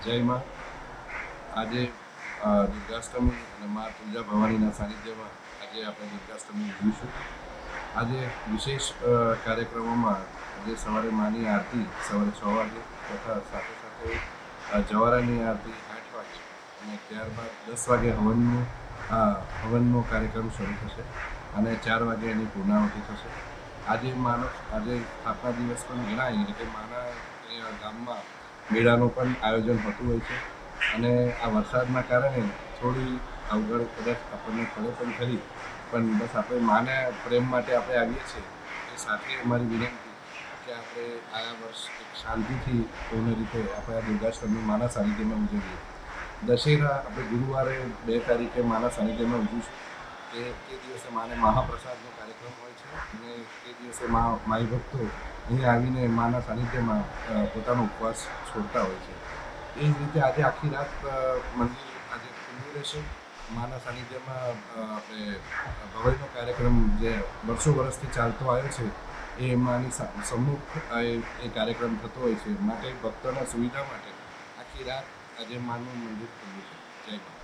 જય માં આજે દુર્ગાષ્ટમી અને મા તુલજા ભવાનીના સાનિધ્યમાં આજે આપણે દુર્ગાષ્ટમી ઉજવીશું. આજે વિશેષ કાર્યક્રમોમાં આજે સવારે માની આરતી સવારે 6 વાગે તથા સાથે સાથે જવારાની આરતી 8 વાગે અને ત્યારબાદ 10 વાગે હવનનો કાર્યક્રમ શરૂ થશે અને 4 વાગે એની પૂર્ણાહુતિ થશે. આજે સ્થાપના દિવસ પણ ગણાય એટલે માના અહીંયા ગામમાં મેળાનું પણ આયોજન થતું હોય છે અને આ વરસાદના કારણે થોડી અવગડ કદાચ આપણને પડે પણ ખરી, પણ બસ આપણે માને પ્રેમ માટે આપણે આવીએ છીએ એ સાથે અમારી વિનંતી કે આપણે આ વર્ષ એક શાંતિથી પૂર્ણ રીતે આપણે આ દુર્ગાષ્ટમી માના સાનિધ્યમાં ઉજવીએ. દશેરા આપણે ગુરુવારે 2 તારીખે માના સાનિધ્યમાં ઉજવીશું. તે દિવસે માને મહાપ્રસાદનો કાર્યક્રમ હોય છે અને તે દિવસે માઈ ભક્તો અહીં આવીને માના સાનિધ્યમાં પોતાનો ઉપવાસ છોડતા હોય છે. એ જ રીતે આજે આખી રાત મંદિર આજે ખુલ્લું રહેશે. માના સાનિધ્યમાં આપણે ભવાઈનો કાર્યક્રમ જે વર્ષોથી ચાલતો આવ્યો છે એ માની સમ્મુખ એ કાર્યક્રમ થતો હોય છે. માટે ભક્તોના સુવિધા માટે આખી રાત આજે માનું મંદિર ખુલ્લું છે. જય મા.